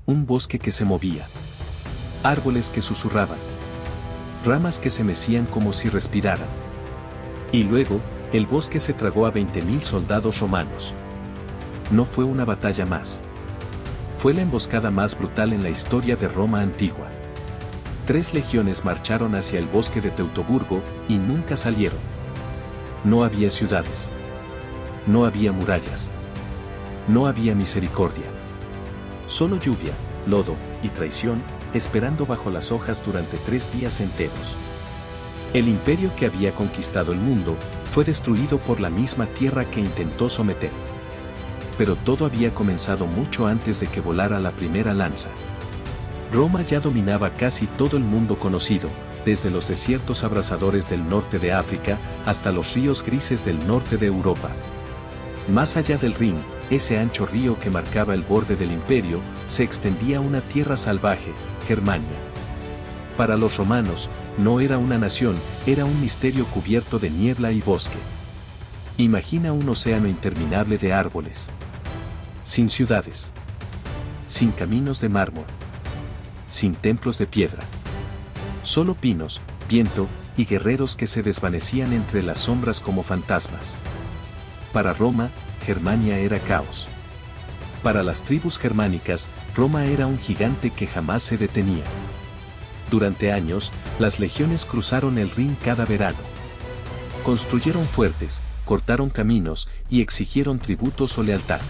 un bosque que se movía. Árboles que susurraban. Ramas que se mecían como si respiraran. Y luego, el bosque se tragó a 20.000 soldados romanos. No fue una batalla más. Fue la emboscada más brutal en la historia de Roma antigua. 3 legiones marcharon hacia el bosque de Teutoburgo y nunca salieron. No había ciudades. No había murallas. No había misericordia. Solo lluvia, lodo y traición, esperando bajo las hojas durante 3 días enteros. El imperio que había conquistado el mundo fue destruido por la misma tierra que intentó someter. Pero todo había comenzado mucho antes de que volara la primera lanza. Roma ya dominaba casi todo el mundo conocido, desde los desiertos abrasadores del norte de África hasta los ríos grises del norte de Europa. Más allá del Rin, ese ancho río que marcaba el borde del imperio, se extendía una tierra salvaje, Germania. Para los romanos, no era una nación, era un misterio cubierto de niebla y bosque. Imagina un océano interminable de árboles. Sin ciudades. Sin caminos de mármol. Sin templos de piedra. Solo pinos, viento y guerreros que se desvanecían entre las sombras como fantasmas. Para Roma, Germania era caos. Para las tribus germánicas, Roma era un gigante que jamás se detenía. Durante años, las legiones cruzaron el Rin cada verano. Construyeron fuertes, cortaron caminos y exigieron tributos o lealtad.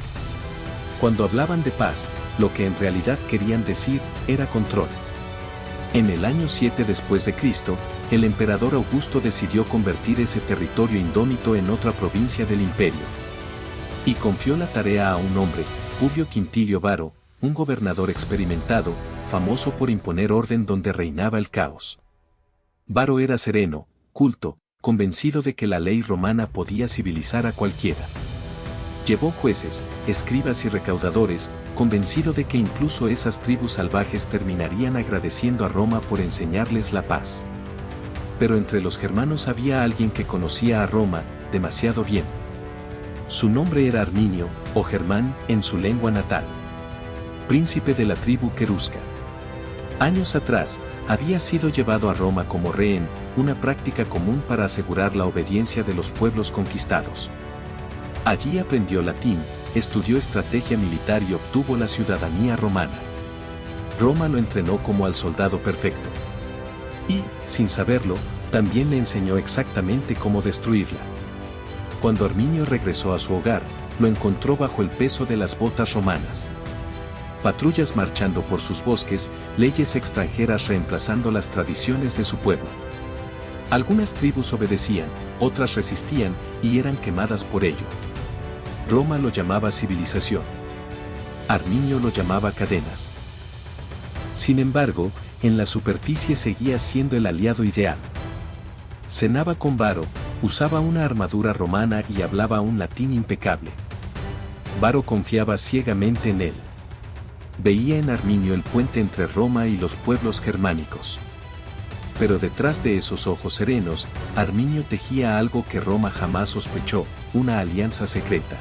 Cuando hablaban de paz, lo que en realidad querían decir era control. En el año 7 después de Cristo, el emperador Augusto decidió convertir ese territorio indómito en otra provincia del imperio. Y confió la tarea a un hombre, Publio Quintilio Varo, un gobernador experimentado, famoso por imponer orden donde reinaba el caos. Varo era sereno, culto, convencido de que la ley romana podía civilizar a cualquiera. Llevó jueces, escribas y recaudadores, convencido de que incluso esas tribus salvajes terminarían agradeciendo a Roma por enseñarles la paz. Pero entre los germanos había alguien que conocía a Roma demasiado bien. Su nombre era Arminio, o Germán, en su lengua natal. Príncipe de la tribu querusca. Años atrás, había sido llevado a Roma como rehén, una práctica común para asegurar la obediencia de los pueblos conquistados. Allí aprendió latín, estudió estrategia militar y obtuvo la ciudadanía romana. Roma lo entrenó como al soldado perfecto. Y, sin saberlo, también le enseñó exactamente cómo destruirla. Cuando Arminio regresó a su hogar, lo encontró bajo el peso de las botas romanas. Patrullas marchando por sus bosques, leyes extranjeras reemplazando las tradiciones de su pueblo. Algunas tribus obedecían, otras resistían, y eran quemadas por ello. Roma lo llamaba civilización. Arminio lo llamaba cadenas. Sin embargo, en la superficie seguía siendo el aliado ideal. Cenaba con Varo, usaba una armadura romana y hablaba un latín impecable. Varo confiaba ciegamente en él. Veía en Arminio el puente entre Roma y los pueblos germánicos. Pero detrás de esos ojos serenos, Arminio tejía algo que Roma jamás sospechó, una alianza secreta.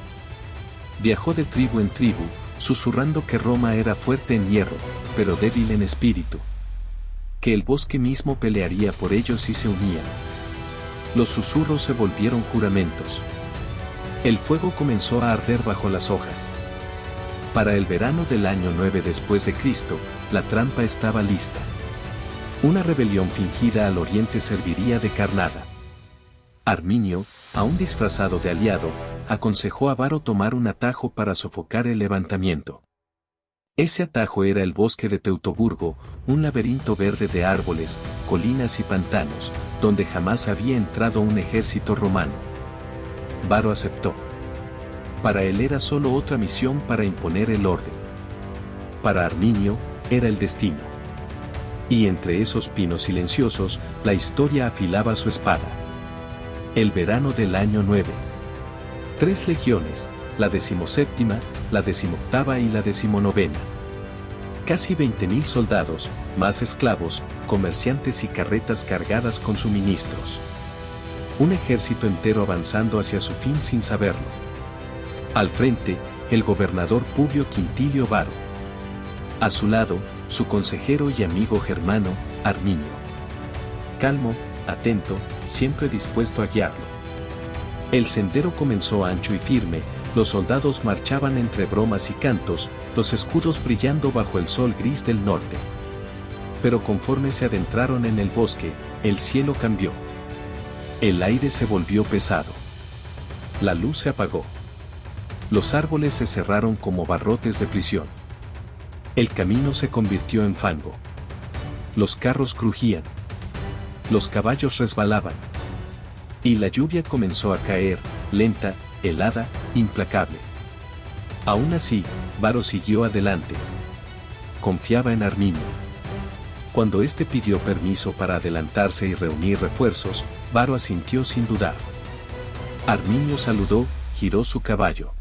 Viajó de tribu en tribu, susurrando que Roma era fuerte en hierro, pero débil en espíritu. Que el bosque mismo pelearía por ellos si se unían. Los susurros se volvieron juramentos. El fuego comenzó a arder bajo las hojas. Para el verano del año 9 después de Cristo, la trampa estaba lista. Una rebelión fingida al oriente serviría de carnada. Arminio, aún disfrazado de aliado, aconsejó a Varo tomar un atajo para sofocar el levantamiento. Ese atajo era el bosque de Teutoburgo, un laberinto verde de árboles, colinas y pantanos, donde jamás había entrado un ejército romano. Varo aceptó. Para él era solo otra misión para imponer el orden. Para Arminio, era el destino. Y entre esos pinos silenciosos, la historia afilaba su espada. El verano del año 9. 3 legiones, la 17ª, la 18ª y la 19ª. Casi 20.000 soldados, más esclavos, comerciantes y carretas cargadas con suministros. Un ejército entero avanzando hacia su fin sin saberlo. Al frente, el gobernador Publio Quintilio Varo. A su lado, su consejero y amigo germano, Arminio. Calmo, atento, siempre dispuesto a guiarlo. El sendero comenzó ancho y firme, los soldados marchaban entre bromas y cantos, los escudos brillando bajo el sol gris del norte. Pero conforme se adentraron en el bosque, el cielo cambió. El aire se volvió pesado. La luz se apagó. Los árboles se cerraron como barrotes de prisión. El camino se convirtió en fango. Los carros crujían. Los caballos resbalaban. Y la lluvia comenzó a caer, lenta, helada, implacable. Aún así, Varo siguió adelante. Confiaba en Arminio. Cuando éste pidió permiso para adelantarse y reunir refuerzos, Varo asintió sin dudar. Arminio saludó, giró su caballo.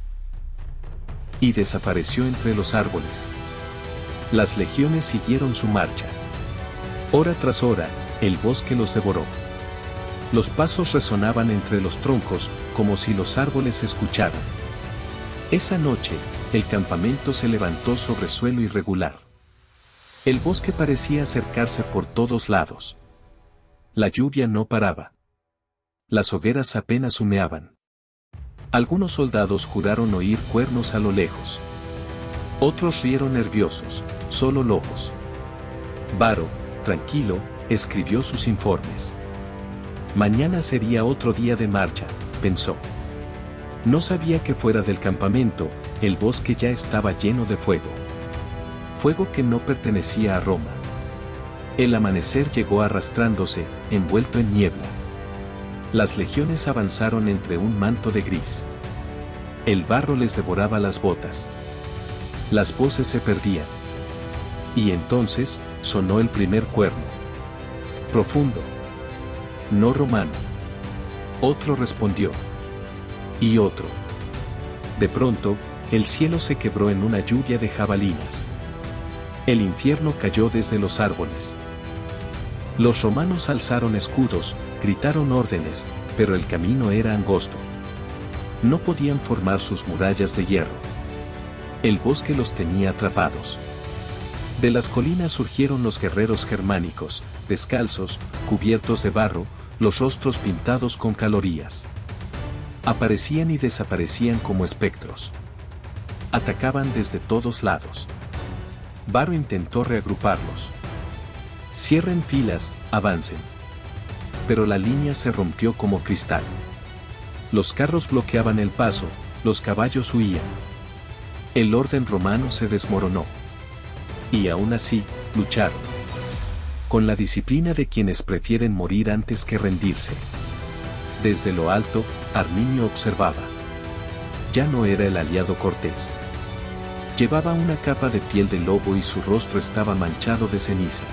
Y desapareció entre los árboles. Las legiones siguieron su marcha. Hora tras hora, el bosque los devoró. Los pasos resonaban entre los troncos, como si los árboles escucharan. Esa noche, el campamento se levantó sobre suelo irregular. El bosque parecía acercarse por todos lados. La lluvia no paraba. Las hogueras apenas humeaban. Algunos soldados juraron oír cuernos a lo lejos. Otros rieron nerviosos, solo lobos. Varo, tranquilo, escribió sus informes. Mañana sería otro día de marcha, pensó. No sabía que fuera del campamento, el bosque ya estaba lleno de fuego. Fuego que no pertenecía a Roma. El amanecer llegó arrastrándose, envuelto en niebla. Las legiones avanzaron entre un manto de gris. El barro les devoraba las botas. Las voces se perdían. Y entonces, sonó el primer cuerno. Profundo. No romano. Otro respondió. Y otro. De pronto, el cielo se quebró en una lluvia de jabalinas. El infierno cayó desde los árboles. Los romanos alzaron escudos, gritaron órdenes, pero el camino era angosto. No podían formar sus murallas de hierro. El bosque los tenía atrapados. De las colinas surgieron los guerreros germánicos, descalzos, cubiertos de barro, los rostros pintados con calorías. Aparecían y desaparecían como espectros. Atacaban desde todos lados. Varo intentó reagruparlos. Cierren filas, avancen. Pero la línea se rompió como cristal. Los carros bloqueaban el paso, los caballos huían. El orden romano se desmoronó. Y aún así, lucharon. Con la disciplina de quienes prefieren morir antes que rendirse. Desde lo alto, Arminio observaba. Ya no era el aliado cortés. Llevaba una capa de piel de lobo y su rostro estaba manchado de ceniza.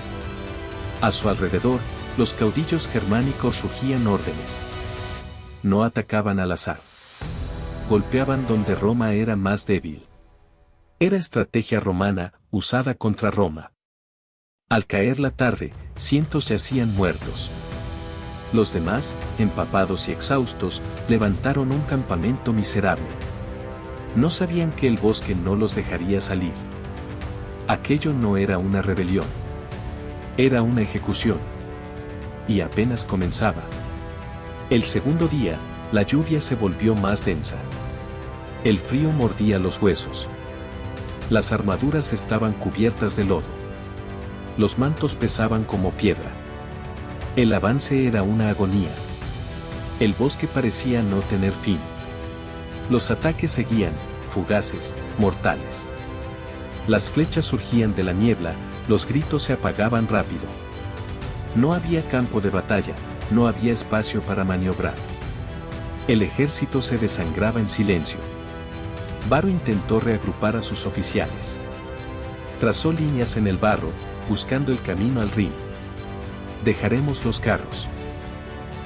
A su alrededor, los caudillos germánicos rugían órdenes. No atacaban al azar. Golpeaban donde Roma era más débil. Era estrategia romana, usada contra Roma. Al caer la tarde, cientos yacían muertos. Los demás, empapados y exhaustos, levantaron un campamento miserable. No sabían que el bosque no los dejaría salir. Aquello no era una rebelión. Era una ejecución. Y apenas comenzaba. El segundo día, la lluvia se volvió más densa. El frío mordía los huesos. Las armaduras estaban cubiertas de lodo. Los mantos pesaban como piedra. El avance era una agonía. El bosque parecía no tener fin. Los ataques seguían, fugaces, mortales. Las flechas surgían de la niebla, los gritos se apagaban rápido. No había campo de batalla, no había espacio para maniobrar. El ejército se desangraba en silencio. Varo intentó reagrupar a sus oficiales. Trazó líneas en el barro, buscando el camino al Rin. Dejaremos los carros.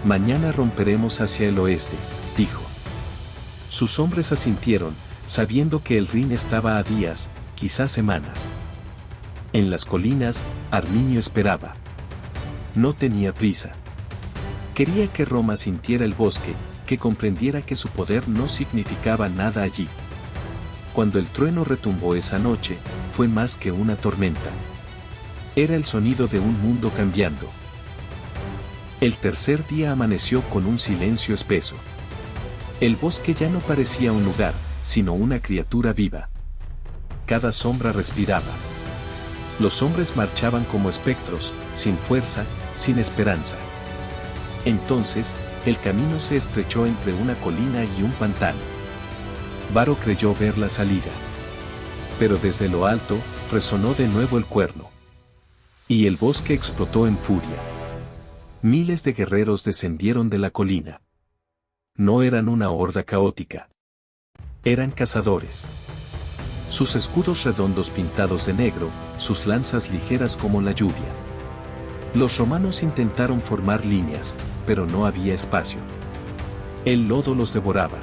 Mañana romperemos hacia el oeste, dijo. Sus hombres asintieron, sabiendo que el Rin estaba a días, quizás semanas. En las colinas, Arminio esperaba. No tenía prisa. Quería que Roma sintiera el bosque, que comprendiera que su poder no significaba nada allí. Cuando el trueno retumbó esa noche, fue más que una tormenta. Era el sonido de un mundo cambiando. El tercer día amaneció con un silencio espeso. El bosque ya no parecía un lugar, sino una criatura viva. Cada sombra respiraba. Los hombres marchaban como espectros, sin fuerza, sin esperanza. Entonces, el camino se estrechó entre una colina y un pantano. Varo creyó ver la salida. Pero desde lo alto, resonó de nuevo el cuerno. Y el bosque explotó en furia. Miles de guerreros descendieron de la colina. No eran una horda caótica. Eran cazadores. Sus escudos redondos pintados de negro, sus lanzas ligeras como la lluvia. Los romanos intentaron formar líneas, pero no había espacio. El lodo los devoraba.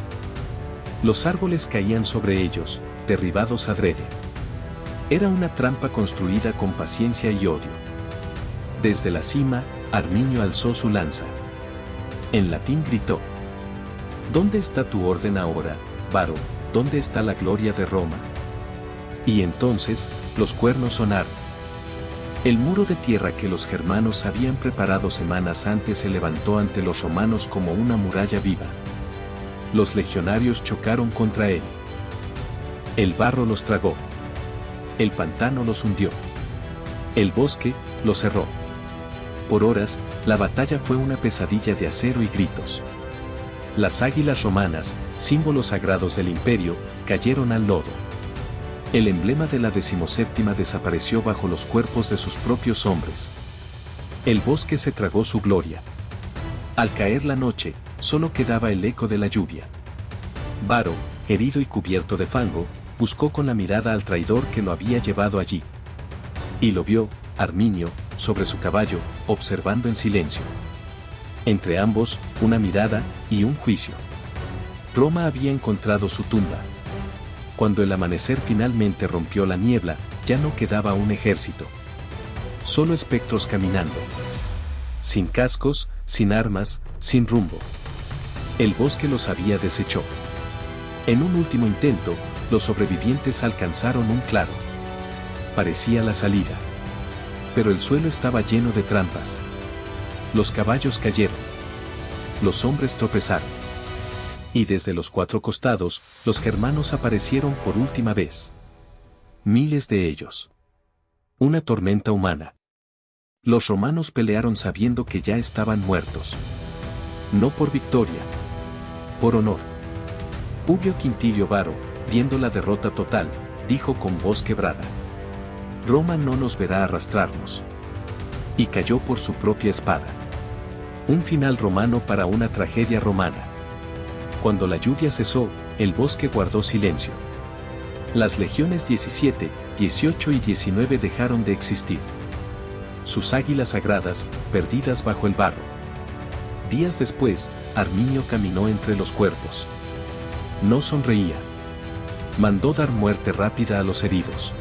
Los árboles caían sobre ellos, derribados adrede. Era una trampa construida con paciencia y odio. Desde la cima, Arminio alzó su lanza. En latín gritó: ¿Dónde está tu orden ahora, Varo? ¿Dónde está la gloria de Roma? Y entonces, los cuernos sonaron. El muro de tierra que los germanos habían preparado semanas antes se levantó ante los romanos como una muralla viva. Los legionarios chocaron contra él. El barro los tragó. El pantano los hundió. El bosque los cerró. Por horas, la batalla fue una pesadilla de acero y gritos. Las águilas romanas, símbolos sagrados del imperio, cayeron al lodo. El emblema de la 17ª desapareció bajo los cuerpos de sus propios hombres. El bosque se tragó su gloria. Al caer la noche, solo quedaba el eco de la lluvia. Varo, herido y cubierto de fango, buscó con la mirada al traidor que lo había llevado allí. Y lo vio, Arminio, sobre su caballo, observando en silencio. Entre ambos, una mirada y un juicio. Roma había encontrado su tumba. Cuando el amanecer finalmente rompió la niebla, ya no quedaba un ejército. Solo espectros caminando. Sin cascos, sin armas, sin rumbo. El bosque los había deshecho. En un último intento, los sobrevivientes alcanzaron un claro. Parecía la salida. Pero el suelo estaba lleno de trampas. Los caballos cayeron. Los hombres tropezaron. Y desde los cuatro costados, los germanos aparecieron por última vez. Miles de ellos. Una tormenta humana. Los romanos pelearon sabiendo que ya estaban muertos. No por victoria. Por honor. Publio Quintilio Varo, viendo la derrota total, dijo con voz quebrada: Roma no nos verá arrastrarnos. Y cayó por su propia espada. Un final romano para una tragedia romana. Cuando la lluvia cesó, el bosque guardó silencio. Las legiones 17, 18 y 19 dejaron de existir. Sus águilas sagradas, perdidas bajo el barro. Días después, Arminio caminó entre los cuerpos. No sonreía. Mandó dar muerte rápida a los heridos.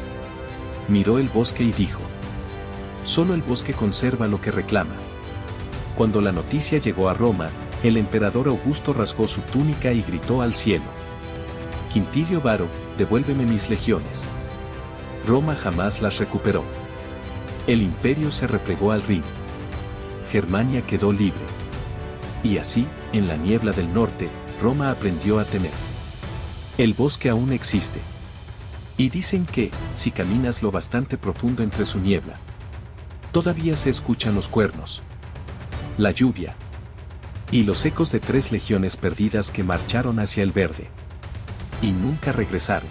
Miró el bosque y dijo: solo el bosque conserva lo que reclama. Cuando la noticia llegó a Roma, el emperador Augusto rasgó su túnica y gritó al cielo: Quintilio Varo, devuélveme mis legiones. Roma jamás las recuperó. El imperio se replegó al Rin. Germania quedó libre. Y así, en la niebla del norte, Roma aprendió a temer. El bosque aún existe. Y dicen que, si caminas lo bastante profundo entre su niebla, todavía se escuchan los cuernos, la lluvia y los ecos de 3 legiones perdidas que marcharon hacia el verde. Y nunca regresaron.